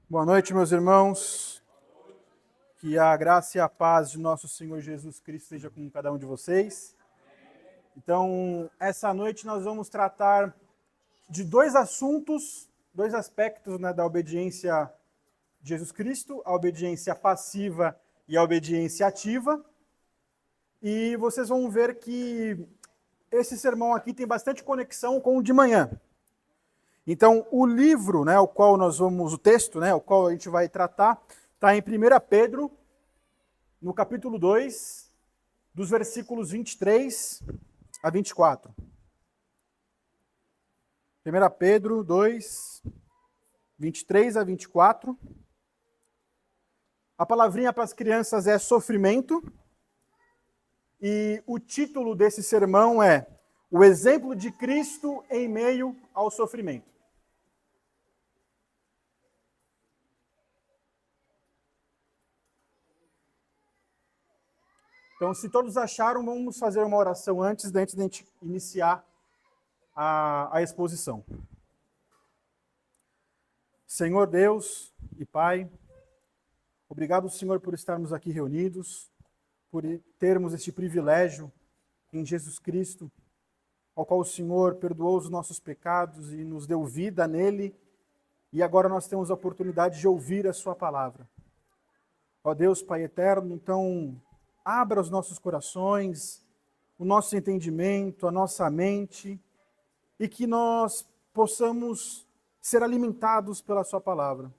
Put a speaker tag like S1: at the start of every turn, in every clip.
S1: Boa noite, meus irmãos. Que a graça e a paz de nosso Senhor Jesus Cristo esteja com cada um de vocês. Então, essa noite nós vamos tratar de dois assuntos, dois aspectos, da obediência de Jesus Cristo, a obediência passiva e a obediência ativa. E vocês vão ver que esse sermão aqui tem bastante conexão com o de manhã. Então, o livro, o texto, o qual a gente vai tratar, está em 1 Pedro, no capítulo 2, dos versículos 23 a 24. 1 Pedro 2, 23 a 24. A palavrinha para as crianças é sofrimento, e o título desse sermão é O exemplo de Cristo em meio ao sofrimento. Então, se todos acharam, vamos fazer uma oração antes de a gente iniciar a exposição. Senhor Deus e Pai, obrigado, Senhor, por estarmos aqui reunidos, por termos este privilégio em Jesus Cristo, ao qual o Senhor perdoou os nossos pecados e nos deu vida nele, e agora nós temos a oportunidade de ouvir a sua palavra. Ó Deus, Pai eterno, então abra os nossos corações, o nosso entendimento, a nossa mente, e que nós possamos ser alimentados pela sua palavra.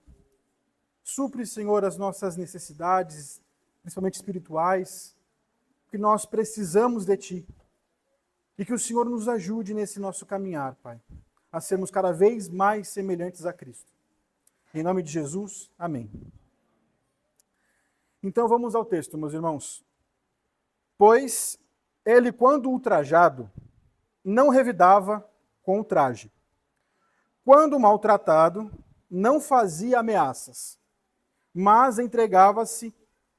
S1: Supre, Senhor, as nossas necessidades, principalmente espirituais, que nós precisamos de Ti. E que o Senhor nos ajude nesse nosso caminhar, Pai, a sermos cada vez mais semelhantes a Cristo. Em nome de Jesus, amém. Então vamos ao texto, meus irmãos. Pois ele, quando ultrajado, não revidava com o traje. Quando maltratado, não fazia ameaças, mas entregava-se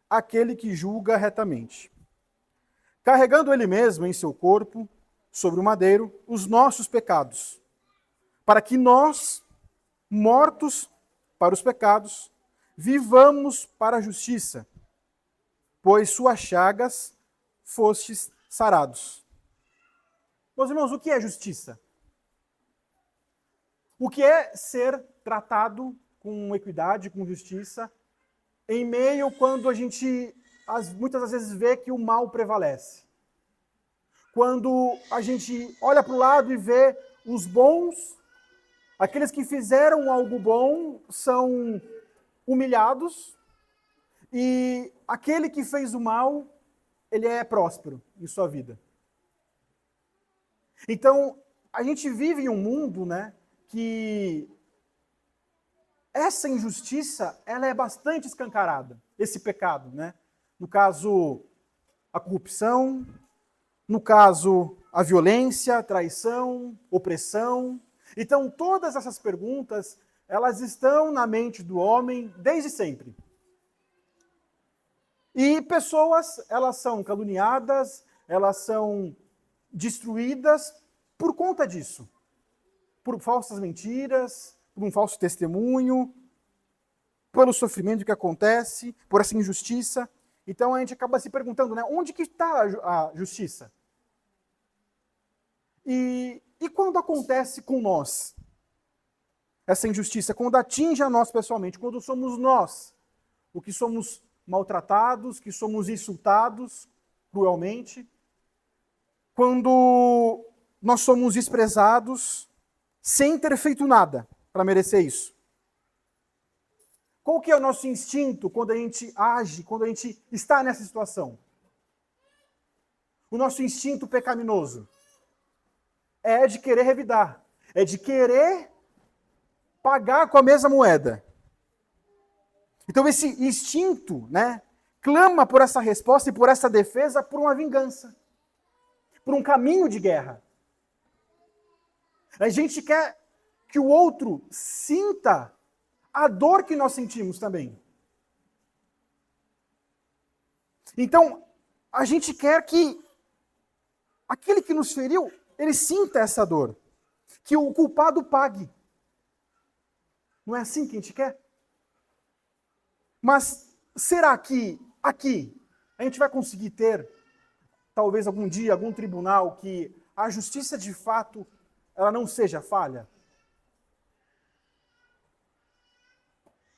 S1: àquele que julga retamente. Carregando ele mesmo em seu corpo, sobre o madeiro, os nossos pecados, para que nós, mortos para os pecados, vivamos para a justiça, pois suas chagas fostes sarados. Meus irmãos, o que é justiça? O que é ser tratado com equidade, com justiça, em meio quando a gente muitas das vezes vê que o mal prevalece? Quando a gente olha para o lado e vê os bons, aqueles que fizeram algo bom são humilhados, e aquele que fez o mal, ele é próspero em sua vida. Então, a gente vive em um mundo, que essa injustiça, ela é bastante escancarada, esse pecado, No caso, a corrupção, no caso, a violência, a traição, opressão. Então, todas essas perguntas, elas estão na mente do homem desde sempre. E pessoas, elas são caluniadas, elas são destruídas por conta disso. Por falsas mentiras, por um falso testemunho, pelo sofrimento que acontece, por essa injustiça. Então a gente acaba se perguntando, onde que está a justiça? E quando acontece com nós essa injustiça? Quando atinge a nós pessoalmente, quando somos nós o que somos maltratados, que somos insultados cruelmente, quando nós somos desprezados sem ter feito nada para merecer isso. Qual que é o nosso instinto quando a gente age, quando a gente está nessa situação? O nosso instinto pecaminoso é de querer revidar, é de querer pagar com a mesma moeda. Então esse instinto, clama por essa resposta e por essa defesa, por uma vingança, por um caminho de guerra. A gente quer que o outro sinta a dor que nós sentimos também. Então, a gente quer que aquele que nos feriu, ele sinta essa dor, que o culpado pague. Não é assim que a gente quer? Mas será que aqui a gente vai conseguir ter, talvez algum dia, algum tribunal que a justiça de fato ela não seja falha?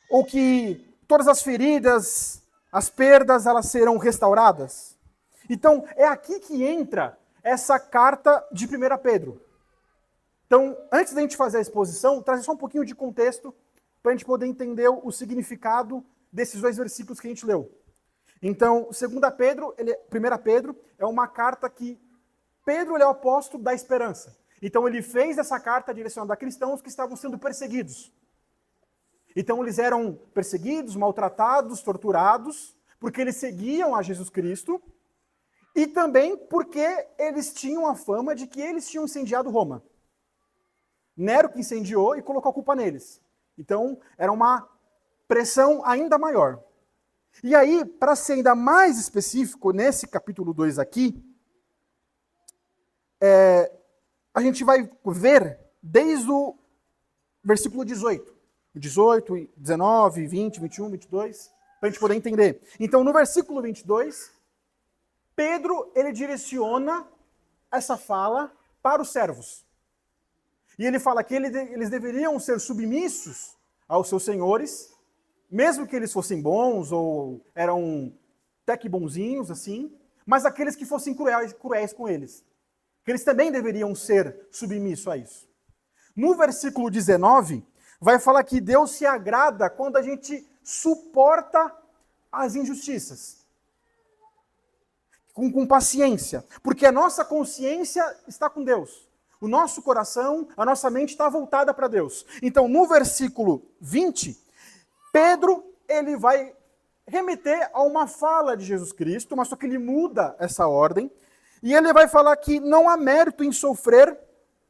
S1: Ou que todas as feridas, as perdas, elas serão restauradas? Então, é aqui que entra essa carta de 1 Pedro. Então, antes da gente fazer a exposição, trazer só um pouquinho de contexto para a gente poder entender o significado desses dois versículos que a gente leu. Então, 1 Pedro é uma carta que Pedro ele é o apóstolo da esperança. Então, ele fez essa carta direcionada a cristãos que estavam sendo perseguidos. Então, eles eram perseguidos, maltratados, torturados, porque eles seguiam a Jesus Cristo e também porque eles tinham a fama de que eles tinham incendiado Roma. Nero que incendiou e colocou a culpa neles. Então, era uma pressão ainda maior. E aí, para ser ainda mais específico, nesse capítulo 2 aqui, a gente vai ver desde o versículo 18. 18, 19, 20, 21, 22, para a gente poder entender. Então, no versículo 22, Pedro, ele direciona essa fala para os servos. E ele fala que eles deveriam ser submissos aos seus senhores, mesmo que eles fossem bons ou eram até que bonzinhos, assim, mas aqueles que fossem cruéis com eles. Que eles também deveriam ser submissos a isso. No versículo 19, vai falar que Deus se agrada quando a gente suporta as injustiças. Com paciência. Porque a nossa consciência está com Deus. O nosso coração, a nossa mente está voltada para Deus. Então, no versículo 20, Pedro, ele vai remeter a uma fala de Jesus Cristo, mas só que ele muda essa ordem, e ele vai falar que não há mérito em sofrer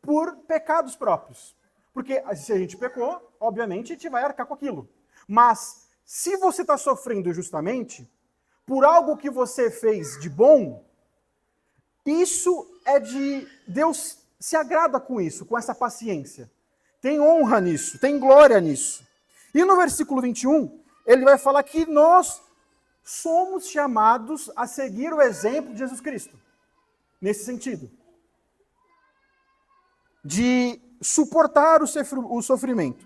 S1: por pecados próprios. Porque se a gente pecou, obviamente a gente vai arcar com aquilo. Mas se você está sofrendo injustamente, por algo que você fez de bom, isso é de Deus se agrada com isso, com essa paciência. Tem honra nisso, tem glória nisso. E no versículo 21, ele vai falar que nós somos chamados a seguir o exemplo de Jesus Cristo. Nesse sentido. De suportar o sofrimento.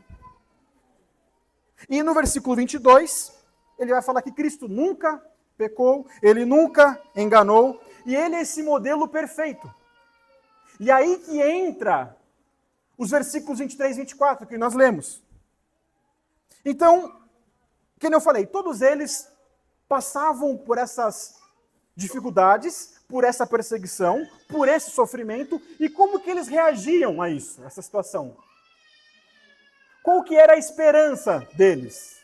S1: E no versículo 22, ele vai falar que Cristo nunca pecou, ele nunca enganou, e ele é esse modelo perfeito. E aí que entra os versículos 23 e 24 que nós lemos. Então, como eu falei, todos eles passavam por essas dificuldades, por essa perseguição, por esse sofrimento, e como que eles reagiam a isso, a essa situação? Qual que era a esperança deles?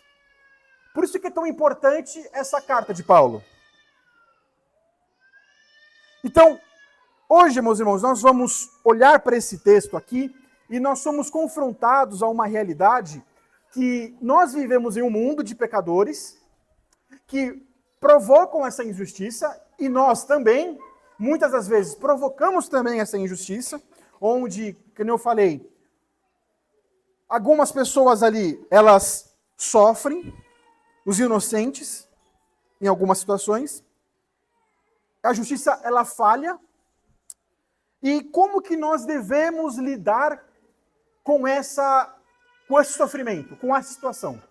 S1: Por isso que é tão importante essa carta de Paulo. Então, hoje, meus irmãos, nós vamos olhar para esse texto aqui e nós somos confrontados a uma realidade que nós vivemos em um mundo de pecadores que provocam essa injustiça e nós também, muitas das vezes, provocamos também essa injustiça, onde, como eu falei, algumas pessoas ali, elas sofrem, os inocentes, em algumas situações, a justiça, ela falha, e como que nós devemos lidar com esse sofrimento, com essa situação?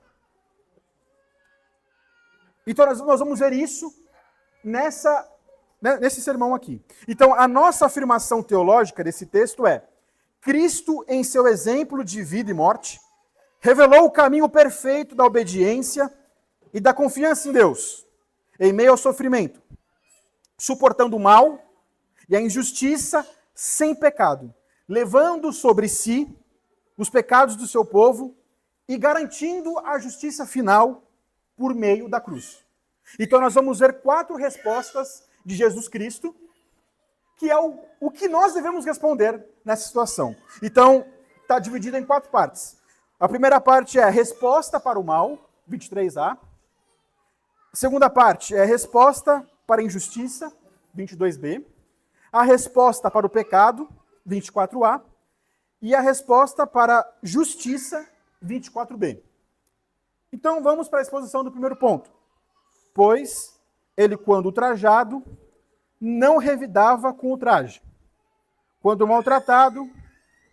S1: Então nós vamos ver isso nesse sermão aqui. Então a nossa afirmação teológica desse texto é: Cristo, em seu exemplo de vida e morte, revelou o caminho perfeito da obediência e da confiança em Deus, em meio ao sofrimento, suportando o mal e a injustiça sem pecado, levando sobre si os pecados do seu povo e garantindo a justiça final por meio da cruz. Então nós vamos ver 4 respostas de Jesus Cristo, que é o que nós devemos responder nessa situação. Então, está dividido em 4 partes. A primeira parte é a resposta para o mal, 23a. A segunda parte é a resposta para a injustiça, 22b. A resposta para o pecado, 24a. E a resposta para a justiça, 24b. Então vamos para a exposição do primeiro ponto. Pois ele, quando ultrajado, não revidava com o traje. Quando maltratado,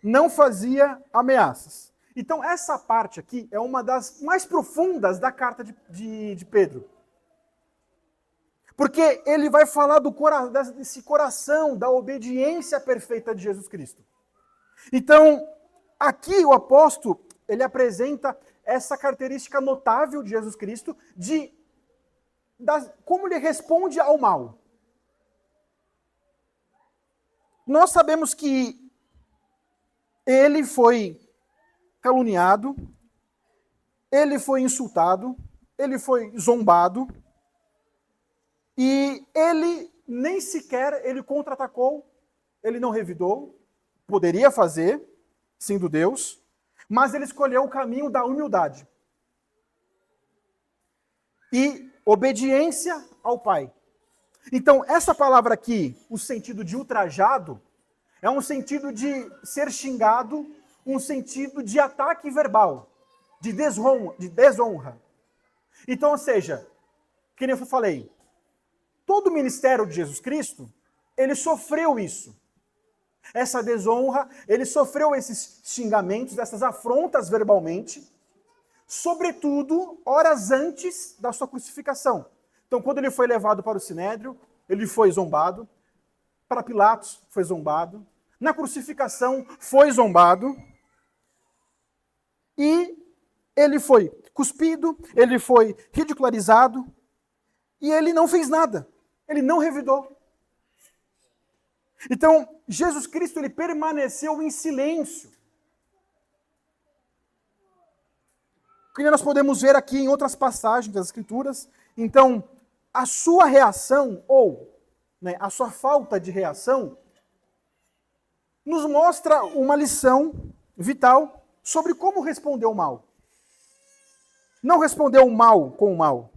S1: não fazia ameaças. Então essa parte aqui é uma das mais profundas da carta de Pedro. Porque ele vai falar desse coração, da obediência perfeita de Jesus Cristo. Então, aqui o apóstolo, ele apresenta essa característica notável de Jesus Cristo, como ele responde ao mal. Nós sabemos que ele foi caluniado, ele foi insultado, ele foi zombado, e ele nem sequer, ele contra-atacou, ele não revidou, poderia fazer, sendo Deus, mas ele escolheu o caminho da humildade. E obediência ao Pai. Então, essa palavra aqui, o sentido de ultrajado, é um sentido de ser xingado, um sentido de ataque verbal, de desonra. Então, ou seja, que nem eu falei, todo o ministério de Jesus Cristo, ele sofreu isso. Essa desonra, ele sofreu esses xingamentos, essas afrontas verbalmente, sobretudo horas antes da sua crucificação. Então, quando ele foi levado para o Sinédrio, ele foi zombado. Para Pilatos, foi zombado. Na crucificação, foi zombado. E ele foi cuspido, ele foi ridicularizado, e ele não fez nada. Ele não revidou. Então, Jesus Cristo, ele permaneceu em silêncio. Que nós podemos ver aqui em outras passagens das Escrituras. Então, a sua reação, ou a sua falta de reação, nos mostra uma lição vital sobre como responder ao mal. Não responder o mal com o mal.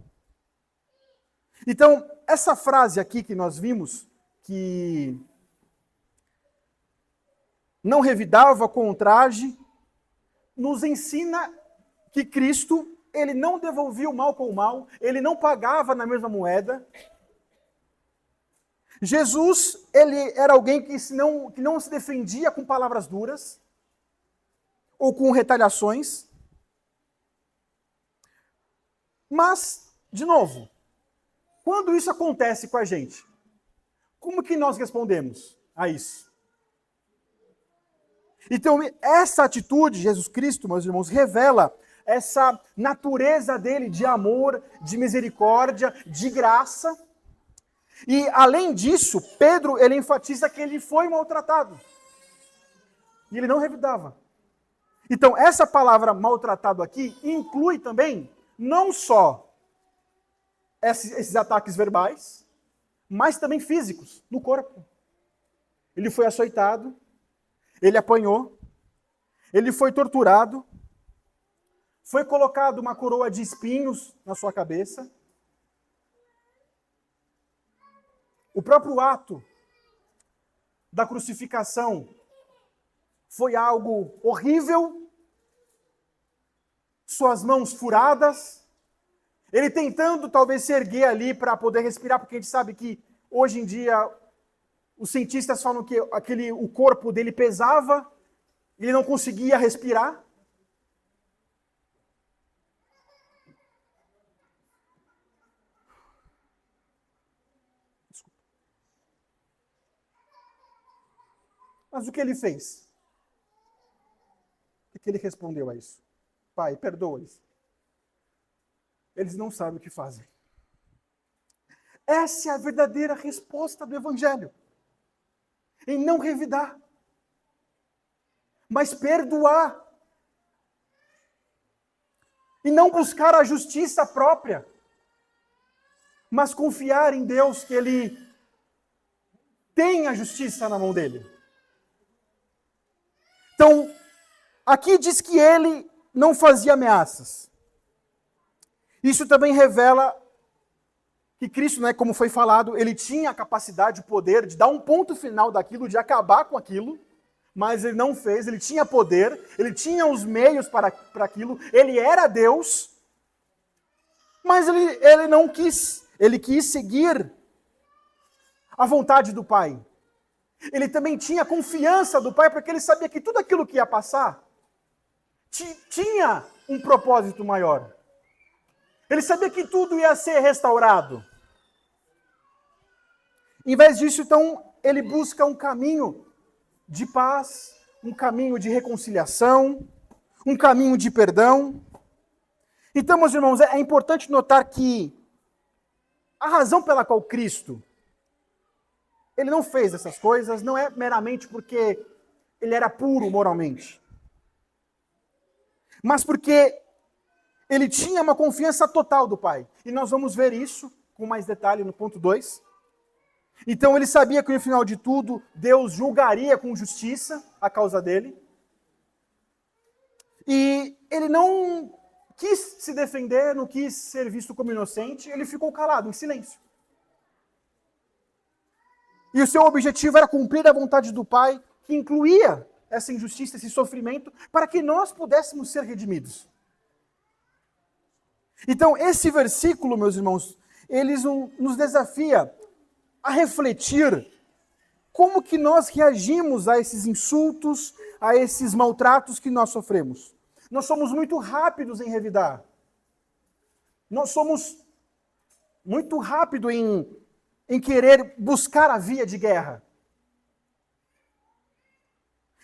S1: Então, essa frase aqui que nós vimos, que não revidava com o traje, nos ensina que Cristo, ele não devolvia o mal com o mal, ele não pagava na mesma moeda. Jesus, ele era alguém que não se defendia com palavras duras ou com retaliações. Mas, de novo, quando isso acontece com a gente, como que nós respondemos a isso? Então, essa atitude de Jesus Cristo, meus irmãos, revela essa natureza dele de amor, de misericórdia, de graça. E, além disso, Pedro, ele enfatiza que ele foi maltratado. E ele não revidava. Então, essa palavra maltratado aqui inclui também, não só esses ataques verbais, mas também físicos, no corpo. Ele foi açoitado, ele apanhou, ele foi torturado, foi colocado uma coroa de espinhos na sua cabeça. O próprio ato da crucificação foi algo horrível, suas mãos furadas, ele tentando talvez se erguer ali para poder respirar, porque a gente sabe que hoje em dia os cientistas falam que o corpo dele pesava, ele não conseguia respirar. Mas o que ele fez? O que ele respondeu a isso? Pai, perdoa-lhes. Eles não sabem o que fazem. Essa é a verdadeira resposta do Evangelho. Em não revidar, mas perdoar. E não buscar a justiça própria, mas confiar em Deus que Ele tem a justiça na mão dele. Então, aqui diz que ele não fazia ameaças. Isso também revela que Cristo, como foi falado, ele tinha a capacidade, o poder de dar um ponto final daquilo, de acabar com aquilo, mas ele não fez, ele tinha poder, ele tinha os meios para aquilo, ele era Deus, Mas ele não quis, ele quis seguir a vontade do Pai. Ele também tinha confiança do Pai, porque ele sabia que tudo aquilo que ia passar tinha um propósito maior. Ele sabia que tudo ia ser restaurado. Em vez disso, então, ele busca um caminho de paz, um caminho de reconciliação, um caminho de perdão. Então, meus irmãos, é importante notar que a razão pela qual Cristo, ele não fez essas coisas, não é meramente porque ele era puro moralmente, mas porque ele tinha uma confiança total do Pai. E nós vamos ver isso com mais detalhe no ponto 2. Então ele sabia que no final de tudo, Deus julgaria com justiça a causa dele. E ele não quis se defender, não quis ser visto como inocente, ele ficou calado, em silêncio. E o seu objetivo era cumprir a vontade do Pai, que incluía essa injustiça, esse sofrimento, para que nós pudéssemos ser redimidos. Então, esse versículo, meus irmãos, eles nos desafia a refletir como que nós reagimos a esses insultos, a esses maltratos que nós sofremos. Nós somos muito rápidos em revidar. Nós somos muito rápidos em querer buscar a via de guerra.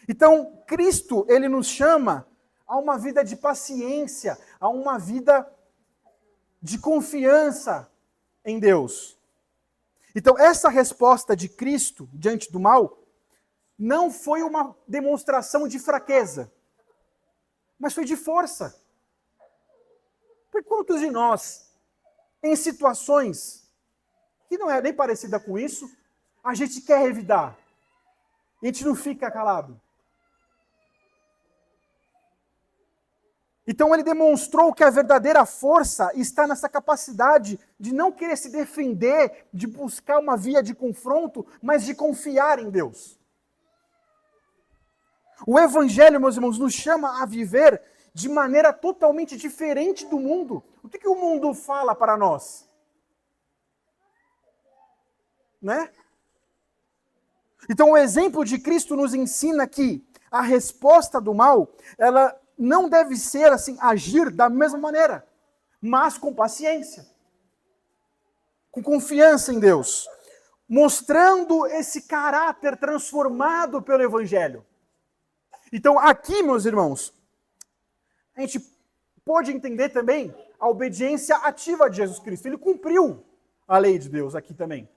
S1: Então, Cristo, ele nos chama a uma vida de paciência, a uma vida de confiança em Deus. Então, essa resposta de Cristo diante do mal não foi uma demonstração de fraqueza, mas foi de força. Por quantos de nós, em situações que não é nem parecida com isso, a gente quer revidar, e a gente não fica calado? Então ele demonstrou que a verdadeira força está nessa capacidade de não querer se defender, de buscar uma via de confronto, mas de confiar em Deus. O Evangelho, meus irmãos, nos chama a viver de maneira totalmente diferente do mundo. O que o mundo fala para nós? Né? Então o exemplo de Cristo nos ensina que a resposta do mal, ela não deve ser assim, agir da mesma maneira, mas com paciência, com confiança em Deus, mostrando esse caráter transformado pelo Evangelho. Então aqui, meus irmãos, a gente pode entender também a obediência ativa de Jesus Cristo. Ele cumpriu a lei de Deus aqui também.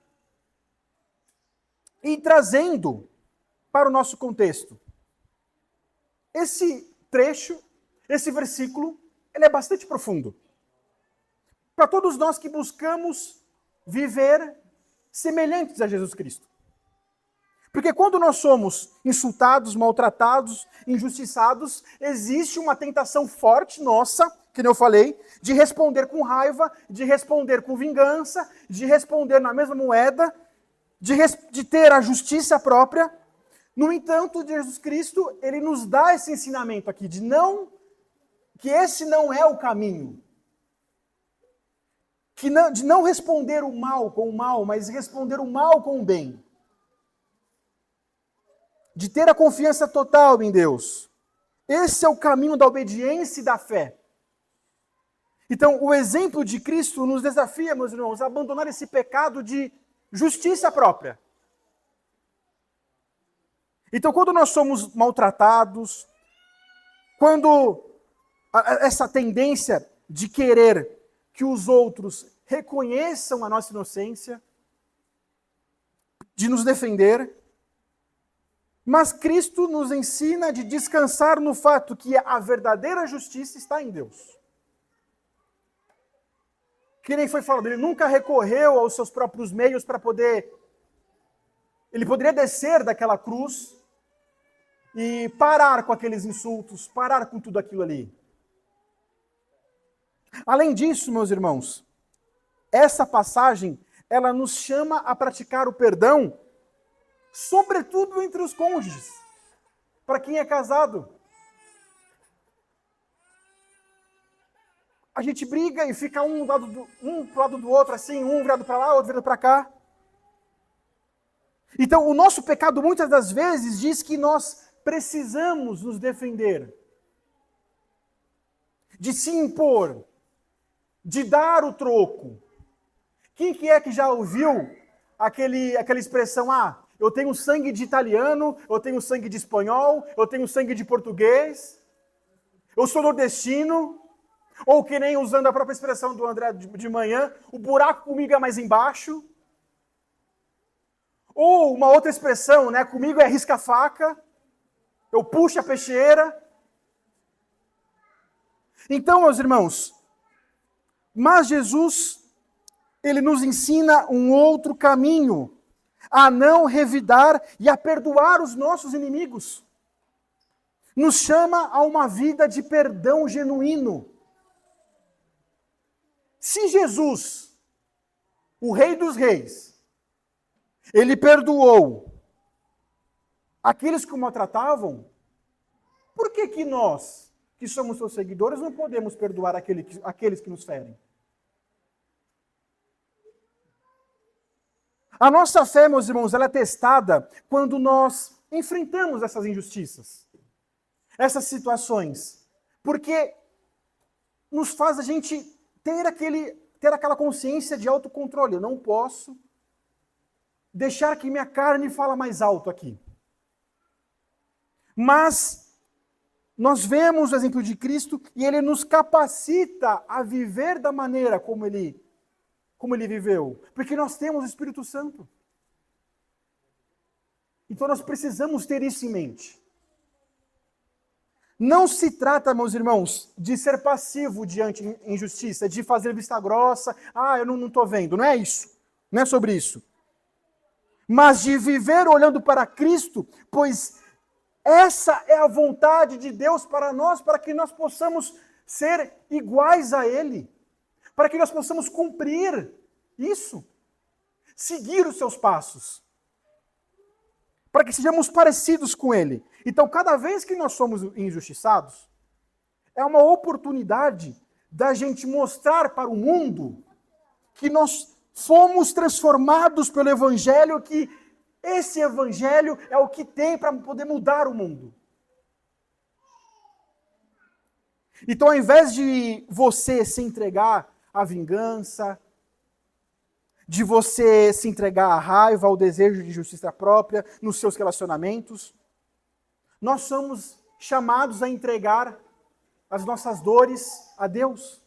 S1: E trazendo para o nosso contexto, esse trecho, esse versículo, ele é bastante profundo. Para todos nós que buscamos viver semelhantes a Jesus Cristo. Porque quando nós somos insultados, maltratados, injustiçados, existe uma tentação forte nossa, que eu falei, de responder com raiva, de responder com vingança, de responder na mesma moeda, de ter a justiça própria. No entanto, Jesus Cristo, ele nos dá esse ensinamento aqui, que esse não é o caminho. De não responder o mal com o mal, mas responder o mal com o bem. De ter a confiança total em Deus. Esse é o caminho da obediência e da fé. Então, o exemplo de Cristo nos desafia, meus irmãos, a abandonar esse pecado de justiça própria. Então, quando nós somos maltratados, quando essa tendência de querer que os outros reconheçam a nossa inocência, de nos defender, mas Cristo nos ensina de descansar no fato que a verdadeira justiça está em Deus. Que nem foi falado, ele nunca recorreu aos seus próprios meios para poder... Ele poderia descer daquela cruz e parar com aqueles insultos, parar com tudo aquilo ali. Além disso, meus irmãos, essa passagem, ela nos chama a praticar o perdão, sobretudo entre os cônjuges, para quem é casado. a gente briga e fica um pro lado do outro, assim, um virado para lá, outro virado para cá. Então, o nosso pecado, muitas das vezes, diz que nós precisamos nos defender, de se impor, de dar o troco. Quem que é que já ouviu aquela expressão, eu tenho sangue de italiano, eu tenho sangue de espanhol, eu tenho sangue de português, eu sou nordestino, ou que nem usando a própria expressão do André de manhã, o buraco comigo é mais embaixo. Ou uma outra expressão, né, comigo é risca-faca, eu puxo a peixeira. Então, meus irmãos, mas Jesus, ele nos ensina um outro caminho, a não revidar e a perdoar os nossos inimigos. Nos chama a uma vida de perdão genuíno. Se Jesus, o Rei dos Reis, ele perdoou aqueles que o maltratavam, por que que nós, que somos seus seguidores, não podemos perdoar aqueles que nos ferem? A nossa fé, meus irmãos, ela é testada quando nós enfrentamos essas injustiças, essas situações, porque nos faz a gente ter aquela consciência de autocontrole. Eu não posso deixar que minha carne fale mais alto aqui. Mas nós vemos o exemplo de Cristo e ele nos capacita a viver da maneira como ele viveu, porque nós temos o Espírito Santo. Então nós precisamos ter isso em mente. Não se trata, meus irmãos, de ser passivo diante de injustiça, de fazer vista grossa, eu não estou vendo, não é isso, não é sobre isso. Mas de viver olhando para Cristo, pois essa é a vontade de Deus para nós, para que nós possamos ser iguais a Ele, para que nós possamos cumprir isso, seguir os seus passos, para que sejamos parecidos com Ele. Então, cada vez que nós somos injustiçados, é uma oportunidade da gente mostrar para o mundo que nós fomos transformados pelo Evangelho, que esse Evangelho é o que tem para poder mudar o mundo. Então, ao invés de você se entregar à vingança, de você se entregar à raiva, ao desejo de justiça própria nos seus relacionamentos, nós somos chamados a entregar as nossas dores a Deus,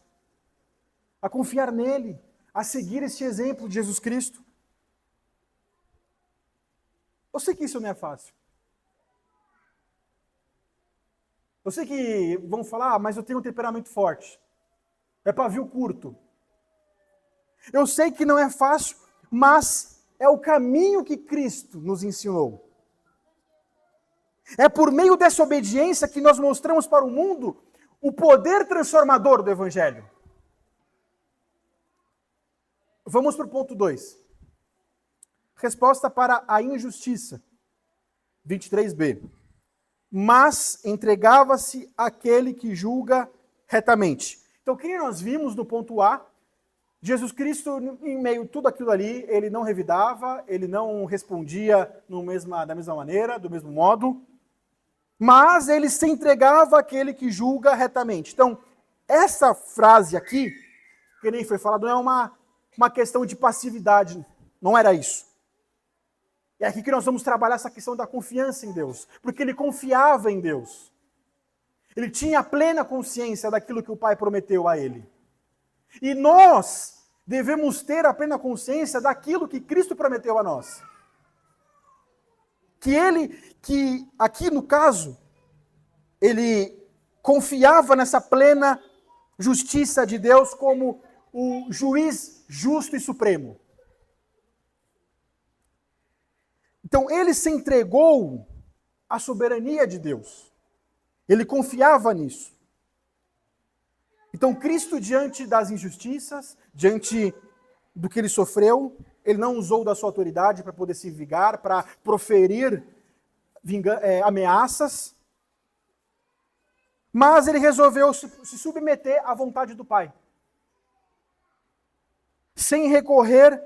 S1: a confiar nele, a seguir este exemplo de Jesus Cristo. Eu sei que isso não é fácil. Eu sei que vão falar, mas eu tenho um temperamento forte. É pavio curto. Eu sei que não é fácil, mas é o caminho que Cristo nos ensinou. É por meio dessa obediência que nós mostramos para o mundo o poder transformador do Evangelho. Vamos para o ponto 2. Resposta para a injustiça. 23b. Mas entregava-se àquele que julga retamente. Então, o que nós vimos no ponto A? Jesus Cristo, em meio a tudo aquilo ali, ele não revidava, ele não respondia da mesma maneira, do mesmo modo, mas ele se entregava àquele que julga retamente. Então, essa frase aqui, que nem foi falado, não é uma questão de passividade, não era isso. É aqui que nós vamos trabalhar essa questão da confiança em Deus, porque ele confiava em Deus. Ele tinha plena consciência daquilo que o Pai prometeu a ele. E nós devemos ter a plena consciência daquilo que Cristo prometeu a nós. Que aqui no caso, ele confiava nessa plena justiça de Deus como o juiz justo e supremo. Então ele se entregou à soberania de Deus. Ele confiava nisso. Então Cristo, diante das injustiças, diante do que ele sofreu, ele não usou da sua autoridade para poder se vingar, para proferir ameaças, Mas ele resolveu se submeter à vontade do Pai, sem recorrer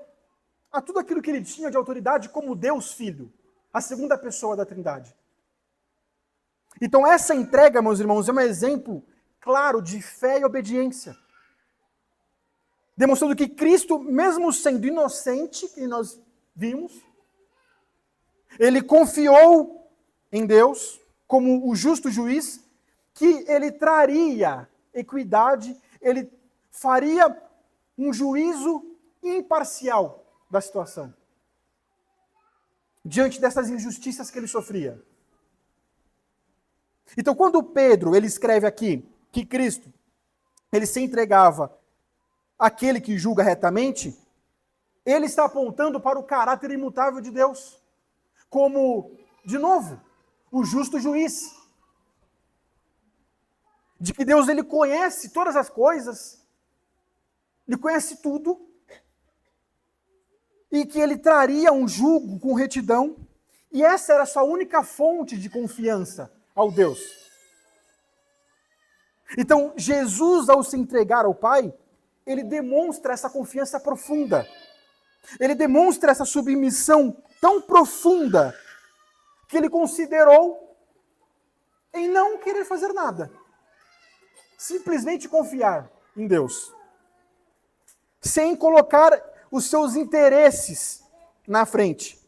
S1: a tudo aquilo que ele tinha de autoridade como Deus Filho, a segunda pessoa da Trindade. Então essa entrega, meus irmãos, é um exemplo claro de fé e obediência, demonstrando que Cristo, mesmo sendo inocente, que nós vimos, ele confiou em Deus como o justo juiz, que ele traria equidade, ele faria um juízo imparcial da situação, diante dessas injustiças que ele sofria. Então, quando Pedro ele escreve aqui que Cristo ele se entregava àquele que julga retamente, ele está apontando para o caráter imutável de Deus, como, de novo, o justo juiz. De que Deus ele conhece todas as coisas, ele conhece tudo, e que ele traria um jugo com retidão, e essa era a sua única fonte de confiança ao Deus. Então, Jesus, ao se entregar ao Pai, ele demonstra essa confiança profunda. Ele demonstra essa submissão tão profunda que ele considerou em não querer fazer nada. Simplesmente confiar em Deus. Sem colocar os seus interesses na frente.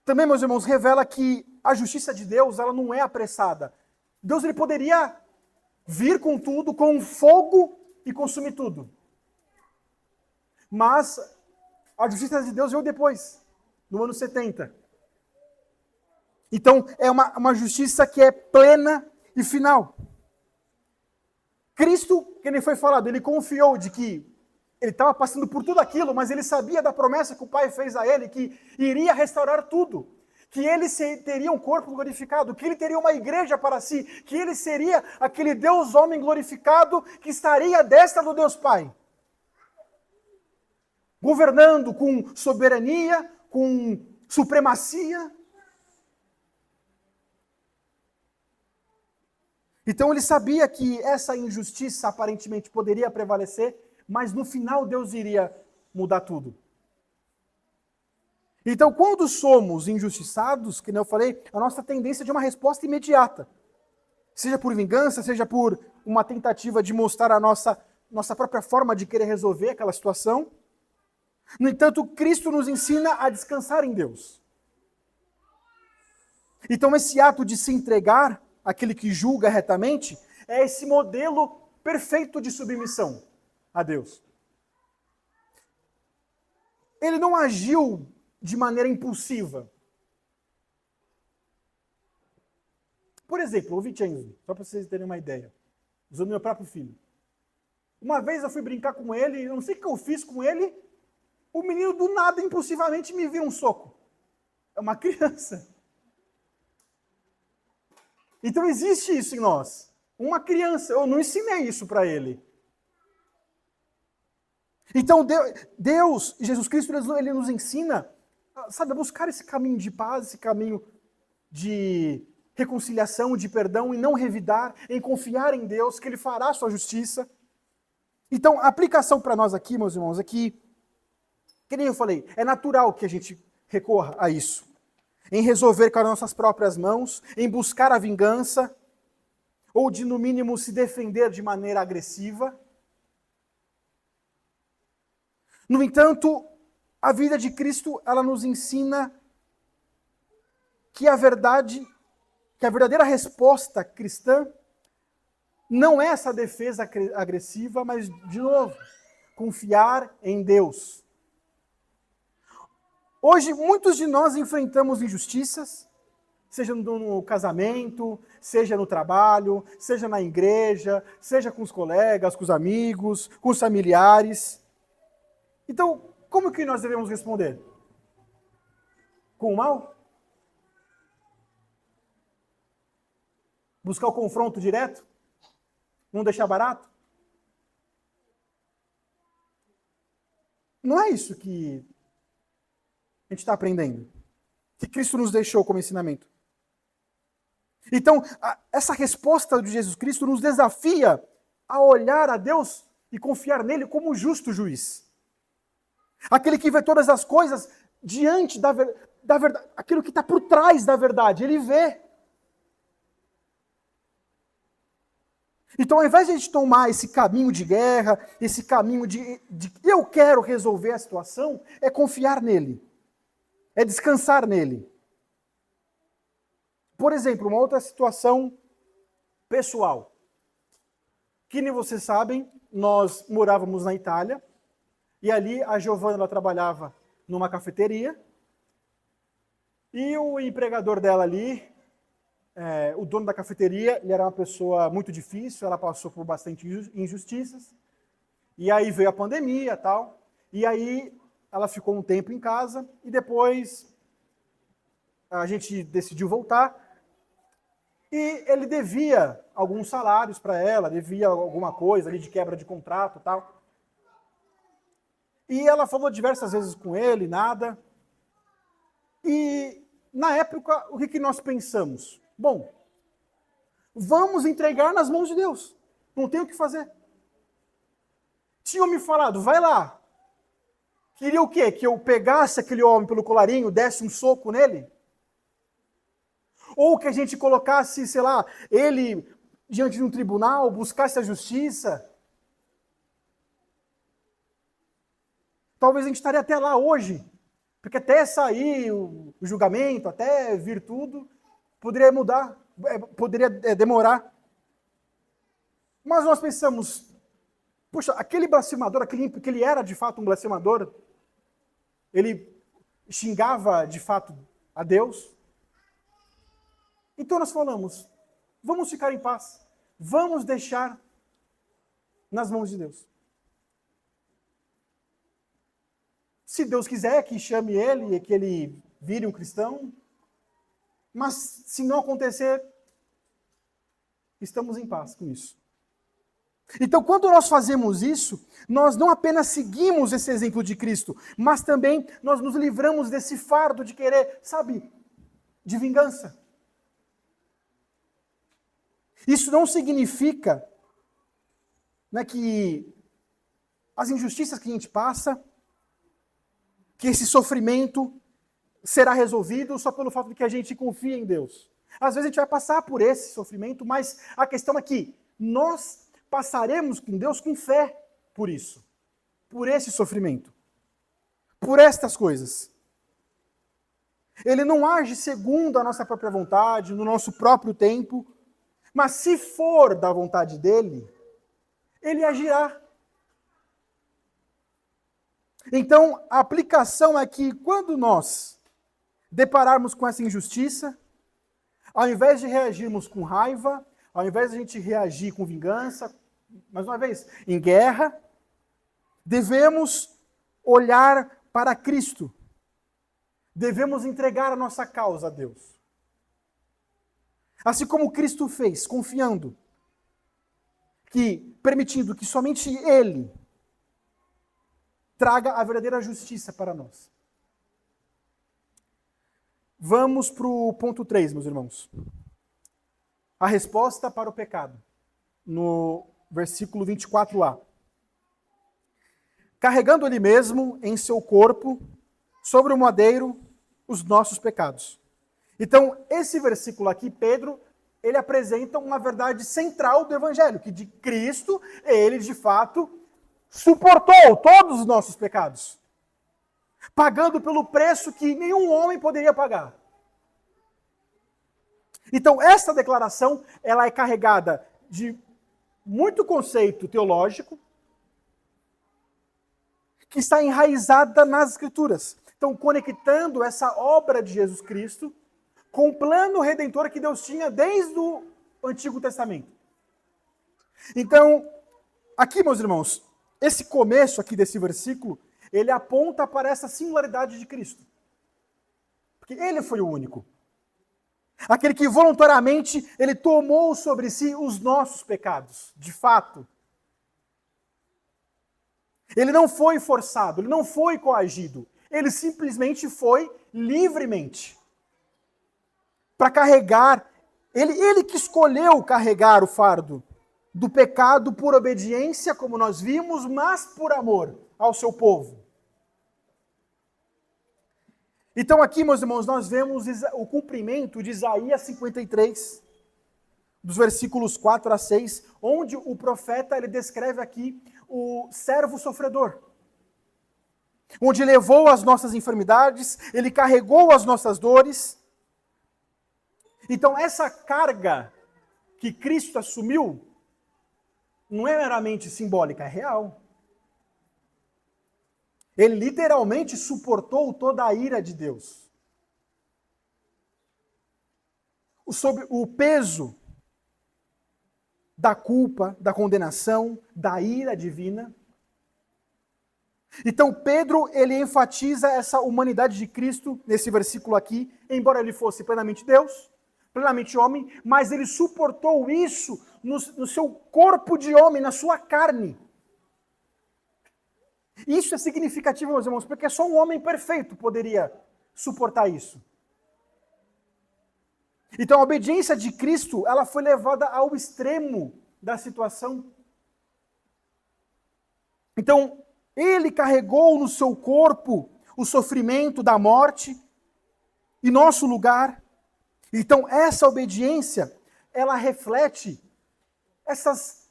S1: Também, meus irmãos, revela que a justiça de Deus ela não é apressada. Deus ele poderia vir com tudo, com fogo e consumir tudo. Mas a justiça de Deus veio depois, no ano 70. Então, é uma justiça que é plena e final. Cristo, que nem foi falado, ele confiou de que ele estava passando por tudo aquilo, mas ele sabia da promessa que o Pai fez a ele, que iria restaurar tudo, que ele teria um corpo glorificado, que ele teria uma igreja para si, que ele seria aquele Deus homem glorificado que estaria à destra do Deus Pai, governando com soberania, com supremacia. Então ele sabia que essa injustiça aparentemente poderia prevalecer, mas no final Deus iria mudar tudo. Então, quando somos injustiçados, que eu falei, a nossa tendência é de uma resposta imediata. Seja por vingança, seja por uma tentativa de mostrar a nossa própria forma de querer resolver aquela situação. No entanto, Cristo nos ensina a descansar em Deus. Então, esse ato de se entregar àquele que julga retamente é esse modelo perfeito de submissão a Deus. Ele não agiu de maneira impulsiva. Por exemplo, o Vincenzo, só para vocês terem uma ideia, usando meu próprio filho. Uma vez eu fui brincar com ele, eu não sei o que eu fiz com ele, o menino do nada, impulsivamente, me viu um soco. É uma criança. Então existe isso em nós. Uma criança, eu não ensinei isso para ele. Então Deus, Jesus Cristo, ele nos ensina, sabe, a buscar esse caminho de paz, esse caminho de reconciliação, de perdão, e não revidar, em confiar em Deus, que Ele fará a sua justiça. Então, a aplicação para nós aqui, meus irmãos, é que nem eu falei, é natural que a gente recorra a isso. Em resolver com as nossas próprias mãos, em buscar a vingança, ou de, no mínimo, se defender de maneira agressiva. No entanto, a vida de Cristo, ela nos ensina que a verdadeira resposta cristã não é essa defesa agressiva, mas, de novo, confiar em Deus. Hoje, muitos de nós enfrentamos injustiças, seja no casamento, seja no trabalho, seja na igreja, seja com os colegas, com os amigos, com os familiares. Então, como que nós devemos responder? Com o mal? Buscar o confronto direto? Não deixar barato? Não é isso que a gente está aprendendo, que Cristo nos deixou como ensinamento. Então, essa resposta de Jesus Cristo nos desafia a olhar a Deus e confiar nele como justo juiz. Aquele que vê todas as coisas diante da verdade, aquilo que está por trás da verdade, ele vê. Então, ao invés de a gente tomar esse caminho de guerra, esse caminho de eu quero resolver a situação, é confiar nele, é descansar nele. Por exemplo, uma outra situação pessoal. Que nem vocês sabem, nós morávamos na Itália, e ali a Giovana ela trabalhava numa cafeteria, e o empregador dela ali, o dono da cafeteria, ele era uma pessoa muito difícil, ela passou por bastante injustiças, e aí veio a pandemia e tal, e aí ela ficou um tempo em casa, e depois a gente decidiu voltar, e ele devia alguns salários para ela, devia alguma coisa ali de quebra de contrato e tal. E ela falou diversas vezes com ele, nada. E na época, o que nós pensamos? Bom, vamos entregar nas mãos de Deus. Não tem o que fazer. Tinham me falado, vai lá. Queria o quê? Que eu pegasse aquele homem pelo colarinho, desse um soco nele? Ou que a gente colocasse, sei lá, ele diante de um tribunal, buscasse a justiça? Talvez a gente estaria até lá hoje, porque até sair o julgamento, até vir tudo, poderia mudar, poderia demorar. Mas nós pensamos, puxa, aquele blasfemador, que ele era de fato um blasfemador, ele xingava de fato a Deus. Então nós falamos, vamos ficar em paz, vamos deixar nas mãos de Deus. Se Deus quiser que chame ele e que ele vire um cristão, mas se não acontecer, estamos em paz com isso. Então, quando nós fazemos isso, nós não apenas seguimos esse exemplo de Cristo, mas também nós nos livramos desse fardo de querer, sabe, de vingança. Isso não significa, né, que as injustiças que a gente passa, que esse sofrimento será resolvido só pelo fato de que a gente confia em Deus. Às vezes a gente vai passar por esse sofrimento, mas a questão é que nós passaremos com Deus com fé por isso, por esse sofrimento, por estas coisas. Ele não age segundo a nossa própria vontade, no nosso próprio tempo, mas se for da vontade dele, ele agirá. Então, a aplicação é que quando nós depararmos com essa injustiça, ao invés de reagirmos com raiva, ao invés de a gente reagir com vingança, mais uma vez, em guerra, devemos olhar para Cristo. Devemos entregar a nossa causa a Deus. Assim como Cristo fez, confiando, permitindo que somente Ele traga a verdadeira justiça para nós. Vamos para o ponto 3, meus irmãos. A resposta para o pecado, no versículo 24a. Carregando Ele mesmo em seu corpo, sobre o madeiro, os nossos pecados. Então, esse versículo aqui, Pedro, ele apresenta uma verdade central do Evangelho, que de Cristo, ele de fato suportou todos os nossos pecados, pagando pelo preço que nenhum homem poderia pagar. Então, essa declaração, ela é carregada de muito conceito teológico, que está enraizada nas Escrituras. Então, conectando essa obra de Jesus Cristo com o plano redentor que Deus tinha desde o Antigo Testamento. Então, aqui, meus irmãos, esse começo aqui desse versículo, ele aponta para essa singularidade de Cristo. Porque ele foi o único. Aquele que voluntariamente, ele tomou sobre si os nossos pecados, de fato. Ele não foi forçado, ele não foi coagido. Ele simplesmente foi livremente para carregar Ele que escolheu carregar o fardo do pecado por obediência, como nós vimos, mas por amor ao seu povo. Então aqui, meus irmãos, nós vemos o cumprimento de Isaías 53, dos versículos 4 a 6, onde o profeta ele descreve aqui o servo sofredor, onde levou as nossas enfermidades, ele carregou as nossas dores. Então essa carga que Cristo assumiu não é meramente simbólica, é real. Ele literalmente suportou toda a ira de Deus. Sobre o peso da culpa, da condenação, da ira divina. Então Pedro, ele enfatiza essa humanidade de Cristo nesse versículo aqui, embora ele fosse plenamente Deus, plenamente homem, mas ele suportou isso no seu corpo de homem, na sua carne. Isso é significativo, meus irmãos, porque só um homem perfeito poderia suportar isso. Então a obediência de Cristo, ela foi levada ao extremo da situação. Então, ele carregou no seu corpo o sofrimento da morte em nosso lugar. Então, essa obediência, ela reflete essas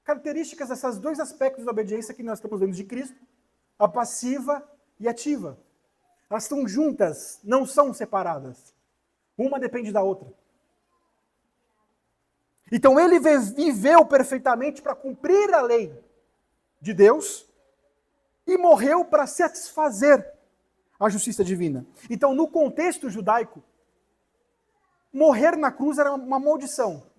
S1: características, esses dois aspectos da obediência que nós estamos vendo de Cristo, a passiva e ativa. Elas estão juntas, não são separadas. Uma depende da outra. Então ele viveu perfeitamente para cumprir a lei de Deus e morreu para satisfazer a justiça divina. Então, no contexto judaico, morrer na cruz era uma maldição.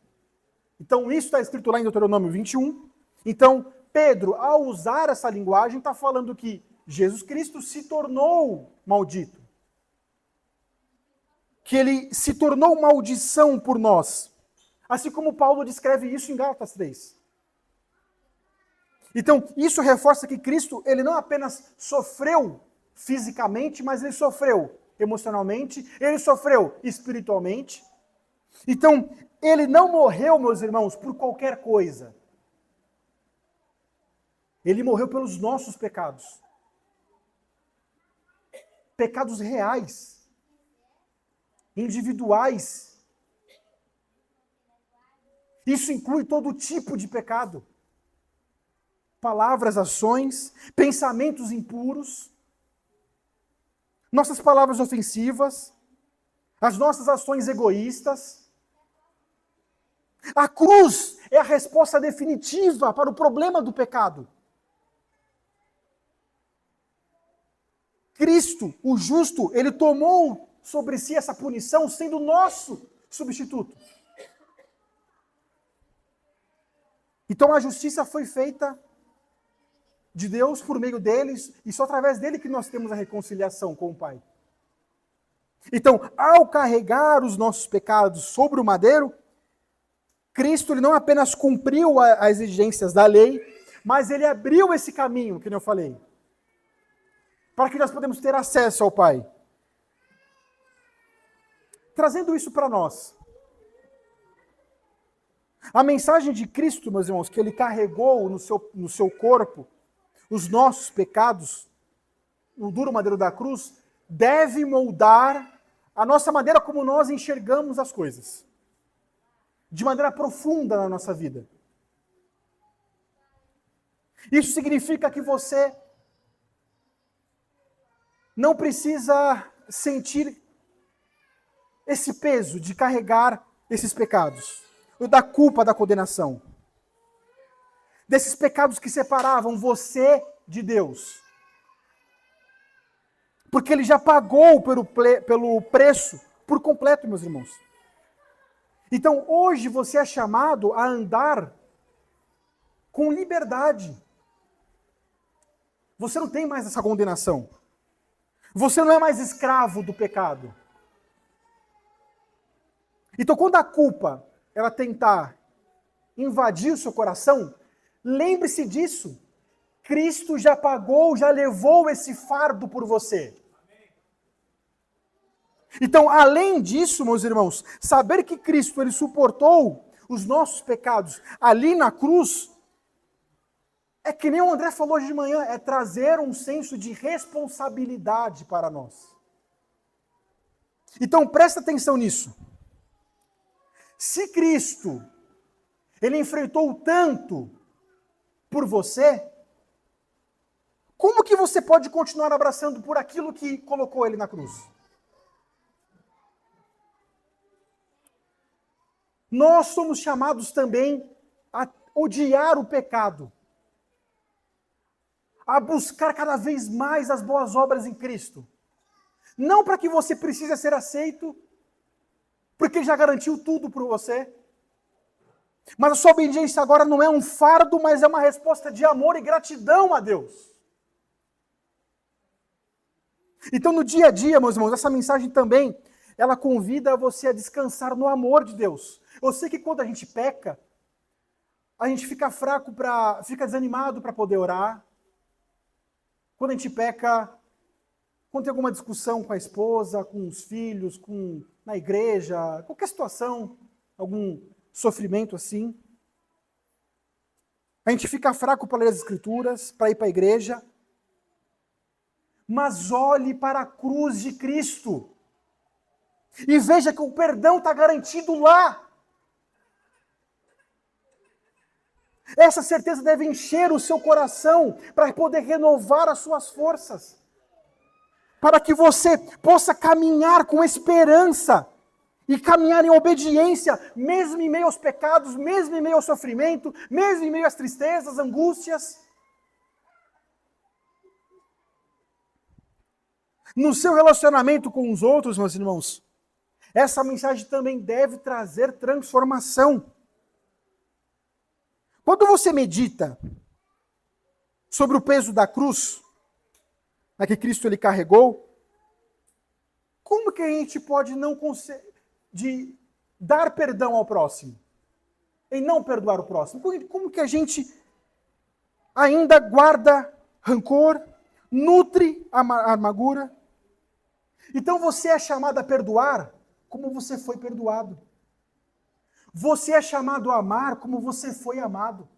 S1: Então, isso está escrito lá em Deuteronômio 21. Então, Pedro, ao usar essa linguagem, está falando que Jesus Cristo se tornou maldito. Que ele se tornou maldição por nós. Assim como Paulo descreve isso em Gálatas 3. Então, isso reforça que Cristo, ele não apenas sofreu fisicamente, mas ele sofreu emocionalmente, ele sofreu espiritualmente. Então, ele não morreu, meus irmãos, por qualquer coisa. Ele morreu pelos nossos pecados. Pecados reais, individuais. Isso inclui todo tipo de pecado. Palavras, ações, pensamentos impuros, nossas palavras ofensivas, as nossas ações egoístas. A cruz é a resposta definitiva para o problema do pecado. Cristo, o justo, ele tomou sobre si essa punição, sendo nosso substituto. Então a justiça foi feita de Deus por meio deles, e só através dele que nós temos a reconciliação com o Pai. Então, ao carregar os nossos pecados sobre o madeiro, Cristo ele não apenas cumpriu as exigências da lei, mas ele abriu esse caminho, que eu falei, para que nós podemos ter acesso ao Pai. Trazendo isso para nós. A mensagem de Cristo, meus irmãos, que ele carregou no seu corpo, os nossos pecados, no duro madeiro da cruz, deve moldar a nossa maneira como nós enxergamos as coisas. De maneira profunda na nossa vida. Isso significa que você não precisa sentir esse peso de carregar esses pecados, ou da culpa da condenação. Desses pecados que separavam você de Deus. Porque ele já pagou pelo preço por completo, meus irmãos. Então, hoje você é chamado a andar com liberdade. Você não tem mais essa condenação. Você não é mais escravo do pecado. Então, quando a culpa ela tentar invadir o seu coração, lembre-se disso. Cristo já pagou, já levou esse fardo por você. Então, além disso, meus irmãos, saber que Cristo ele suportou os nossos pecados ali na cruz, é que nem o André falou hoje de manhã, é trazer um senso de responsabilidade para nós. Então, presta atenção nisso. Se Cristo, ele enfrentou tanto por você, como que você pode continuar abraçando por aquilo que colocou ele na cruz? Nós somos chamados também a odiar o pecado, a buscar cada vez mais as boas obras em Cristo. Não para que você precise ser aceito, porque Ele já garantiu tudo por você. Mas a sua obediência agora não é um fardo, mas é uma resposta de amor e gratidão a Deus. Então, no dia a dia, meus irmãos, essa mensagem também, ela convida você a descansar no amor de Deus. Eu sei que quando a gente peca, a gente fica fraco, fica desanimado para poder orar. Quando a gente peca, quando tem alguma discussão com a esposa, com os filhos, na igreja, qualquer situação, algum sofrimento assim. A gente fica fraco para ler as Escrituras, para ir para a igreja. Mas olhe para a cruz de Cristo. E veja que o perdão está garantido lá. Essa certeza deve encher o seu coração para poder renovar as suas forças. Para que você possa caminhar com esperança e caminhar em obediência, mesmo em meio aos pecados, mesmo em meio ao sofrimento, mesmo em meio às tristezas, angústias. No seu relacionamento com os outros, meus irmãos, essa mensagem também deve trazer transformação. Quando você medita sobre o peso da cruz, que Cristo ele carregou, como que a gente pode não de dar perdão ao próximo? Em não perdoar o próximo? Como que a gente ainda guarda rancor, nutre a amargura? Então você é chamado a perdoar como você foi perdoado. Você é chamado a amar como você foi amado.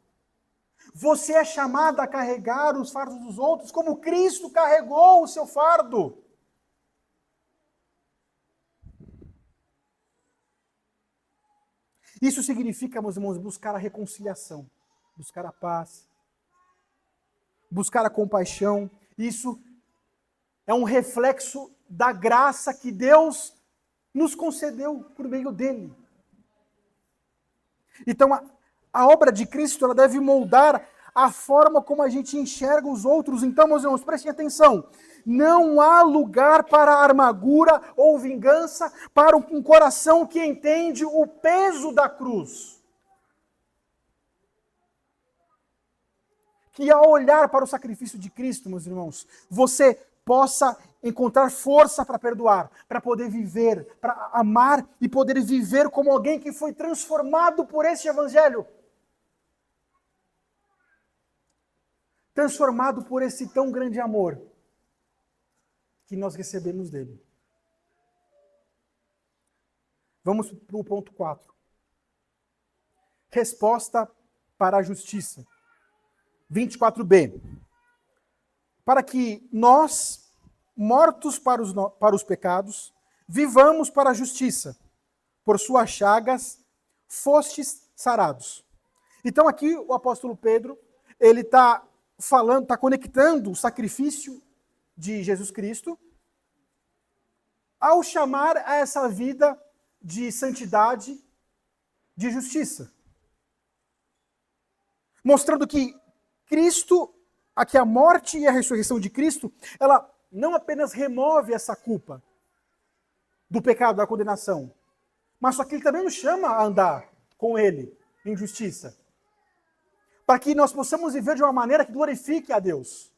S1: Você é chamado a carregar os fardos dos outros como Cristo carregou o seu fardo. Isso significa, meus irmãos, buscar a reconciliação, buscar a paz, buscar a compaixão. Isso é um reflexo da graça que Deus nos concedeu por meio dele. Então, a obra de Cristo ela deve moldar a forma como a gente enxerga os outros. Então, meus irmãos, prestem atenção. Não há lugar para amargura ou vingança para um coração que entende o peso da cruz. Que ao olhar para o sacrifício de Cristo, meus irmãos, você possa encontrar força para perdoar, para poder viver, para amar e poder viver como alguém que foi transformado por este evangelho. Transformado por esse tão grande amor que nós recebemos dele. Vamos para o ponto 4. Resposta para a justiça. 24b. Para que nós, mortos para os pecados, vivamos para a justiça. Por suas chagas, fostes sarados. Então aqui o apóstolo Pedro, ele está falando, está conectando o sacrifício de Jesus Cristo ao chamar a essa vida de santidade, de justiça. Mostrando que Cristo, aqui a morte e a ressurreição de Cristo, ela não apenas remove essa culpa do pecado, da condenação, mas só que ele também nos chama a andar com ele em justiça. Para que nós possamos viver de uma maneira que glorifique a Deus.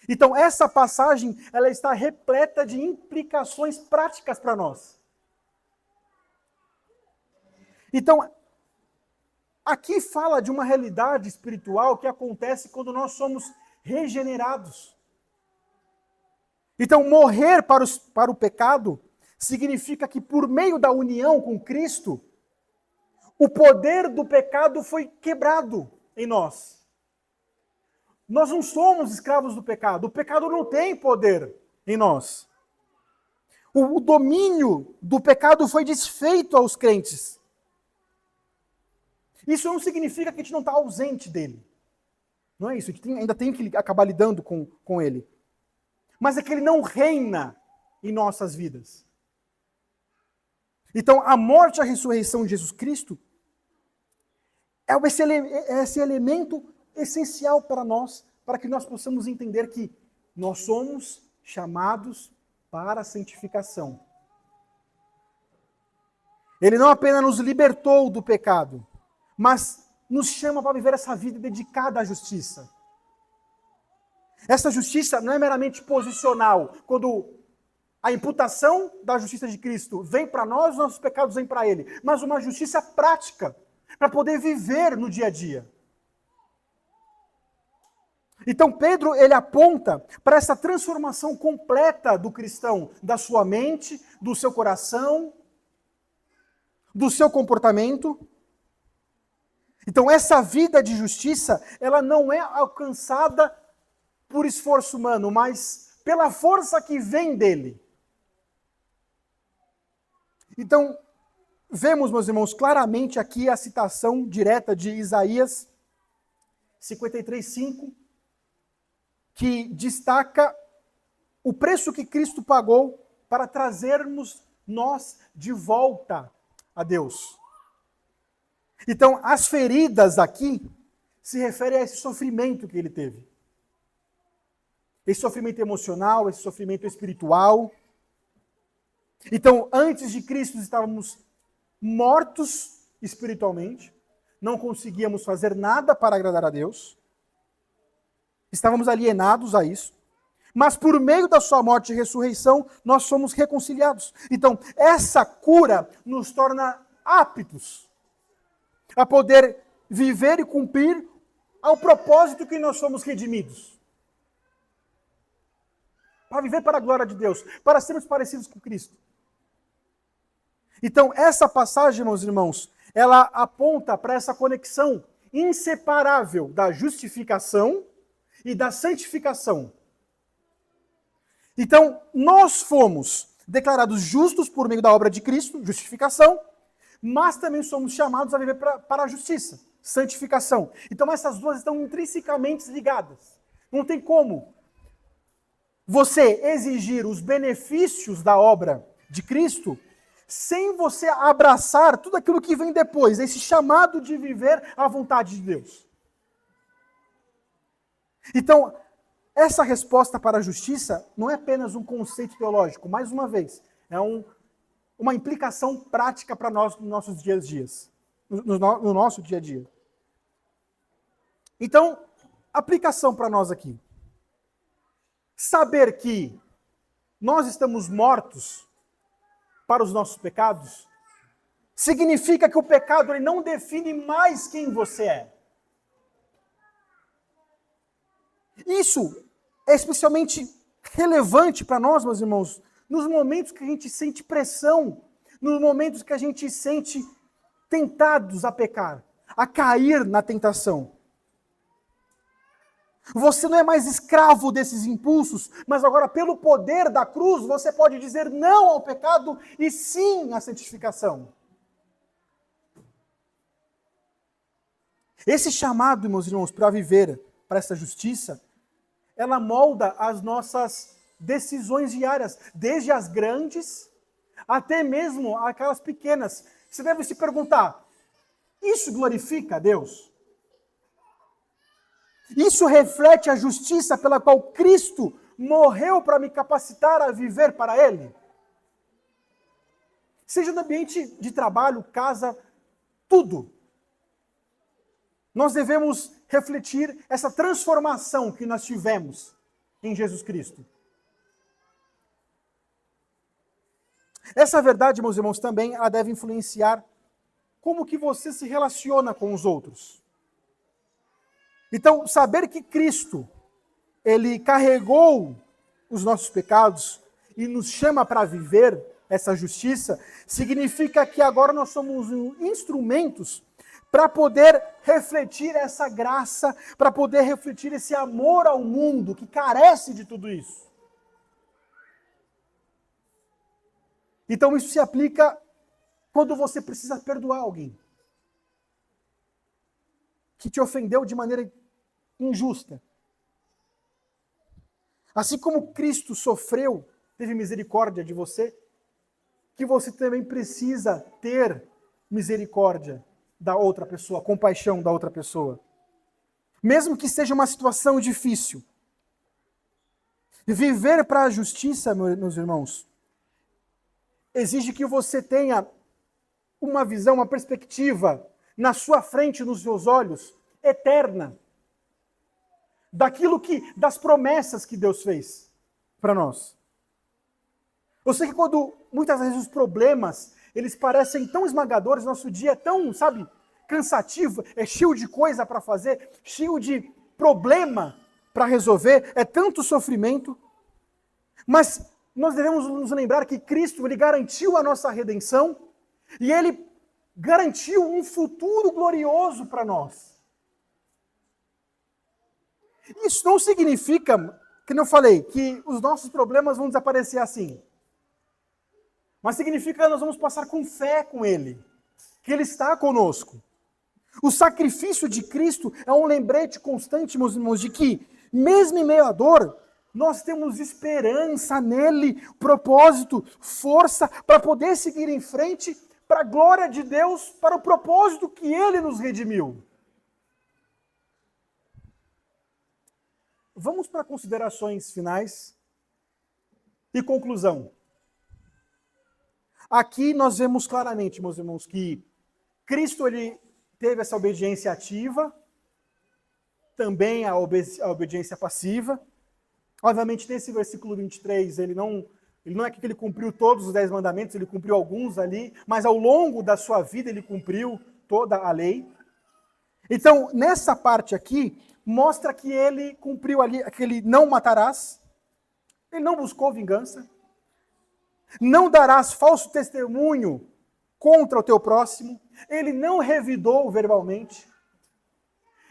S1: Então, essa passagem, ela está repleta de implicações práticas para nós. Então, aqui fala de uma realidade espiritual que acontece quando nós somos regenerados. Então, morrer para o pecado significa que, por meio da união com Cristo, o poder do pecado foi quebrado em nós. Nós não somos escravos do pecado. O pecado não tem poder em nós. O domínio do pecado foi desfeito aos crentes. Isso não significa que a gente não está ausente dele. Não é isso. A gente ainda tem que acabar lidando com ele. Mas é que ele não reina em nossas vidas. Então, a morte e a ressurreição de Jesus Cristo é esse elemento essencial para nós, para que nós possamos entender que nós somos chamados para a santificação. Ele não apenas nos libertou do pecado, mas nos chama para viver essa vida dedicada à justiça. Essa justiça não é meramente posicional. Quando a imputação da justiça de Cristo vem para nós, os nossos pecados vêm para Ele. Mas uma justiça prática, para poder viver no dia a dia. Então Pedro, ele aponta para essa transformação completa do cristão, da sua mente, do seu coração, do seu comportamento. Então essa vida de justiça, ela não é alcançada por esforço humano, mas pela força que vem dele. Então, vemos, meus irmãos, claramente aqui a citação direta de Isaías 53:5, que destaca o preço que Cristo pagou para trazermos nós de volta a Deus. Então, as feridas aqui se referem a esse sofrimento que ele teve. Esse sofrimento emocional, esse sofrimento espiritual. Então, antes de Cristo, estávamos mortos espiritualmente, não conseguíamos fazer nada para agradar a Deus, estávamos alienados a isso, mas por meio da sua morte e ressurreição, nós somos reconciliados. Então, essa cura nos torna aptos a poder viver e cumprir ao propósito que nós somos redimidos. Para viver para a glória de Deus, para sermos parecidos com Cristo. Então, essa passagem, meus irmãos, ela aponta para essa conexão inseparável da justificação e da santificação. Então, nós fomos declarados justos por meio da obra de Cristo, justificação, mas também somos chamados a viver para a justiça, santificação. Então, essas duas estão intrinsecamente ligadas. Não tem como você exigir os benefícios da obra de Cristo sem você abraçar tudo aquilo que vem depois, esse chamado de viver a vontade de Deus. Então, essa resposta para a justiça não é apenas um conceito teológico, mais uma vez, é uma implicação prática para nós nos nossos dias a dias, no nosso dia a dia. Então, aplicação para nós aqui. Saber que nós estamos mortos para os nossos pecados significa que o pecado ele não define mais quem você é. Isso é especialmente relevante para nós, meus irmãos, nos momentos que a gente sente pressão, nos momentos que a gente sente tentados a pecar, a cair na tentação. Você não é mais escravo desses impulsos, mas agora, pelo poder da cruz, você pode dizer não ao pecado e sim à santificação. Esse chamado, meus irmãos, para viver para essa justiça, ela molda as nossas decisões diárias, desde as grandes até mesmo aquelas pequenas. Você deve se perguntar, isso glorifica a Deus? Isso reflete a justiça pela qual Cristo morreu para me capacitar a viver para Ele? Seja no ambiente de trabalho, casa, tudo. Nós devemos refletir essa transformação que nós tivemos em Jesus Cristo. Essa verdade, meus irmãos, também ela deve influenciar como que você se relaciona com os outros. Então, saber que Cristo, Ele carregou os nossos pecados e nos chama para viver essa justiça, significa que agora nós somos instrumentos para poder refletir essa graça, para poder refletir esse amor ao mundo que carece de tudo isso. Então isso se aplica quando você precisa perdoar alguém que te ofendeu de maneira injusta. Assim como Cristo sofreu, teve misericórdia de você, que você também precisa ter misericórdia da outra pessoa, compaixão da outra pessoa. Mesmo que seja uma situação difícil. Viver para a justiça, meus irmãos, exige que você tenha uma visão, uma perspectiva na sua frente, nos seus olhos, eterna, das promessas que Deus fez para nós. Eu sei que quando muitas vezes os problemas, eles parecem tão esmagadores, nosso dia é tão, cansativo, é cheio de coisa para fazer, cheio de problema para resolver, é tanto sofrimento, mas nós devemos nos lembrar que Cristo, ele garantiu a nossa redenção e ele garantiu um futuro glorioso para nós. Isso não significa, como eu falei, que os nossos problemas vão desaparecer assim. Mas significa que nós vamos passar com fé com Ele, que Ele está conosco. O sacrifício de Cristo é um lembrete constante, meus irmãos, de que, mesmo em meio à dor, nós temos esperança nele, propósito, força para poder seguir em frente para a glória de Deus, para o propósito que Ele nos redimiu. Vamos para considerações finais e conclusão. Aqui nós vemos claramente, meus irmãos, que Cristo ele teve essa obediência ativa, também a obediência passiva. Obviamente, nesse versículo 23, ele não é que ele cumpriu todos os 10 mandamentos, ele cumpriu alguns ali, mas ao longo da sua vida ele cumpriu toda a lei. Então, nessa parte aqui, mostra que ele cumpriu ali aquele não matarás, ele não buscou vingança, não darás falso testemunho contra o teu próximo, ele não revidou verbalmente,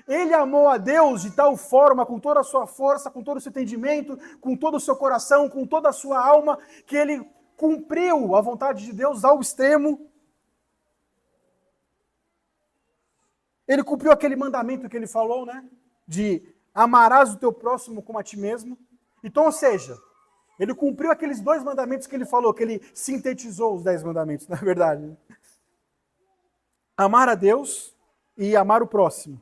S1: ele amou a Deus de tal forma, com toda a sua força, com todo o seu entendimento, com todo o seu coração, com toda a sua alma, que ele cumpriu a vontade de Deus ao extremo. Ele cumpriu aquele mandamento que ele falou, né? De amarás o teu próximo como a ti mesmo. Então, ou seja, ele cumpriu aqueles 2 mandamentos que ele falou, que ele sintetizou os 10 mandamentos, na verdade. Amar a Deus e amar o próximo.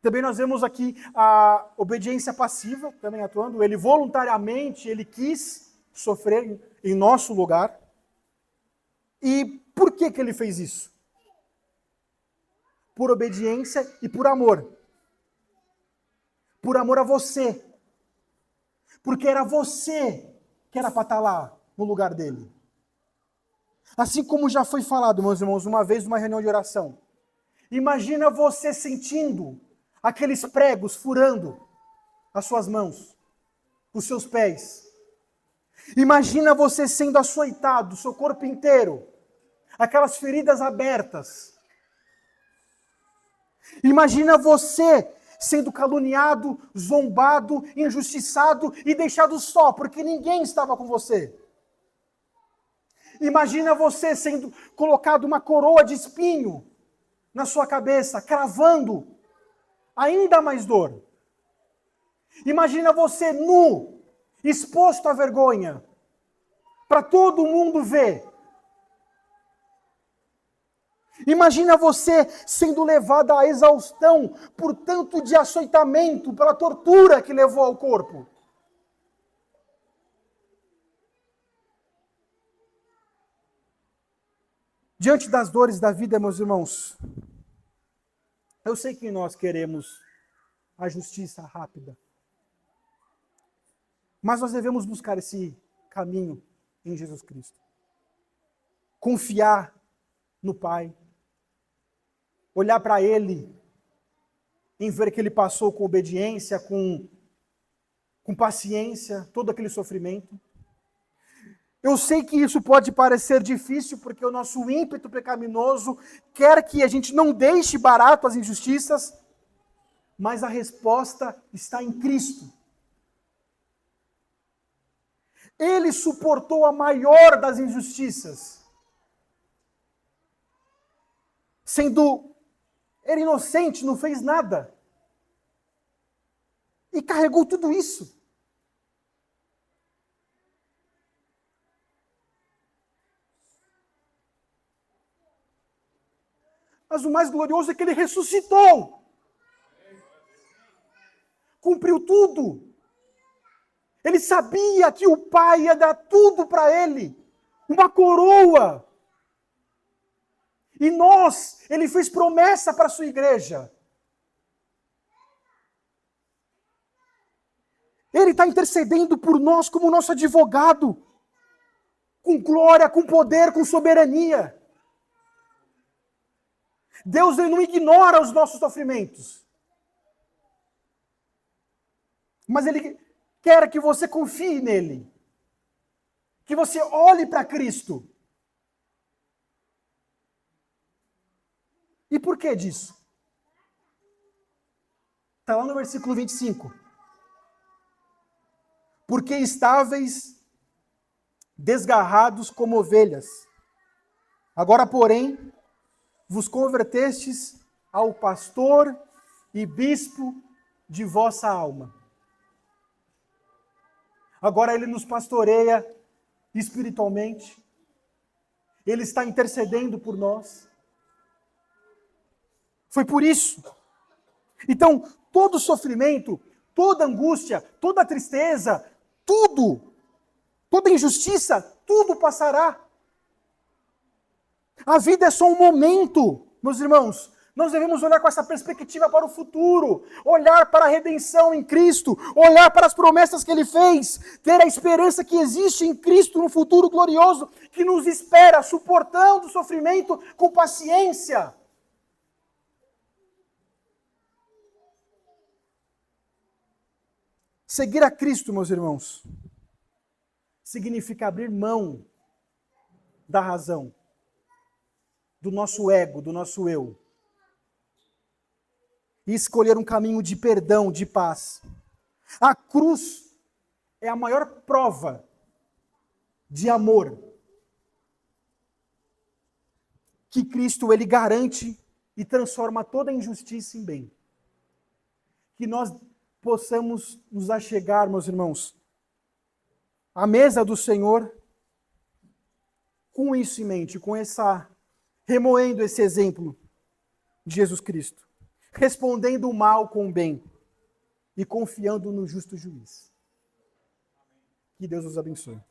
S1: Também nós vemos aqui a obediência passiva, também atuando. Ele voluntariamente, ele quis sofrer em nosso lugar. E por que ele fez isso? Por obediência e por amor. Por amor a você. Porque era você que era para estar lá no lugar dele. Assim como já foi falado, meus irmãos, uma vez numa reunião de oração. Imagina você sentindo aqueles pregos furando as suas mãos, os seus pés. Imagina você sendo açoitado, o seu corpo inteiro, aquelas feridas abertas. Imagina você sendo caluniado, zombado, injustiçado e deixado só, porque ninguém estava com você. Imagina você sendo colocado uma coroa de espinho na sua cabeça, cravando ainda mais dor. Imagina você nu, exposto à vergonha, para todo mundo ver. Imagina você sendo levado à exaustão por tanto de açoitamento, pela tortura que levou ao corpo. Diante das dores da vida, meus irmãos, eu sei que nós queremos a justiça rápida, mas nós devemos buscar esse caminho em Jesus Cristo. Confiar no Pai, olhar para Ele, em ver que Ele passou com obediência, com com paciência, todo aquele sofrimento. Eu sei que isso pode parecer difícil, porque o nosso ímpeto pecaminoso quer que a gente não deixe barato as injustiças, mas a resposta está em Cristo. Ele suportou a maior das injustiças, sendo ele inocente, não fez nada, e carregou tudo isso. Mas o mais glorioso é que ele ressuscitou. Cumpriu tudo. Ele sabia que o Pai ia dar tudo para ele. Uma coroa. E ele fez promessa para a sua igreja. Ele está intercedendo por nós como nosso advogado. Com glória, com poder, com soberania. Deus ele não ignora os nossos sofrimentos. Mas Ele quer que você confie nele. Que você olhe para Cristo. E por que disso? Está lá no versículo 25. Porque estáveis desgarrados como ovelhas. Agora, porém, vos convertestes ao pastor e bispo de vossa alma. Agora ele nos pastoreia espiritualmente. Ele está intercedendo por nós. Foi por isso. Então, todo sofrimento, toda angústia, toda tristeza, tudo, toda injustiça, tudo passará. A vida é só um momento, meus irmãos. Nós devemos olhar com essa perspectiva para o futuro, olhar para a redenção em Cristo, olhar para as promessas que Ele fez, ter a esperança que existe em Cristo no futuro glorioso, que nos espera, suportando o sofrimento com paciência. Seguir a Cristo, meus irmãos, significa abrir mão da razão, do nosso ego, do nosso eu, e escolher um caminho de perdão, de paz. A cruz é a maior prova de amor que Cristo ele garante e transforma toda a injustiça em bem. Que nós possamos nos achegar, meus irmãos, à mesa do Senhor com isso em mente, remoendo esse exemplo de Jesus Cristo, respondendo o mal com o bem e confiando no justo juiz. Que Deus os abençoe.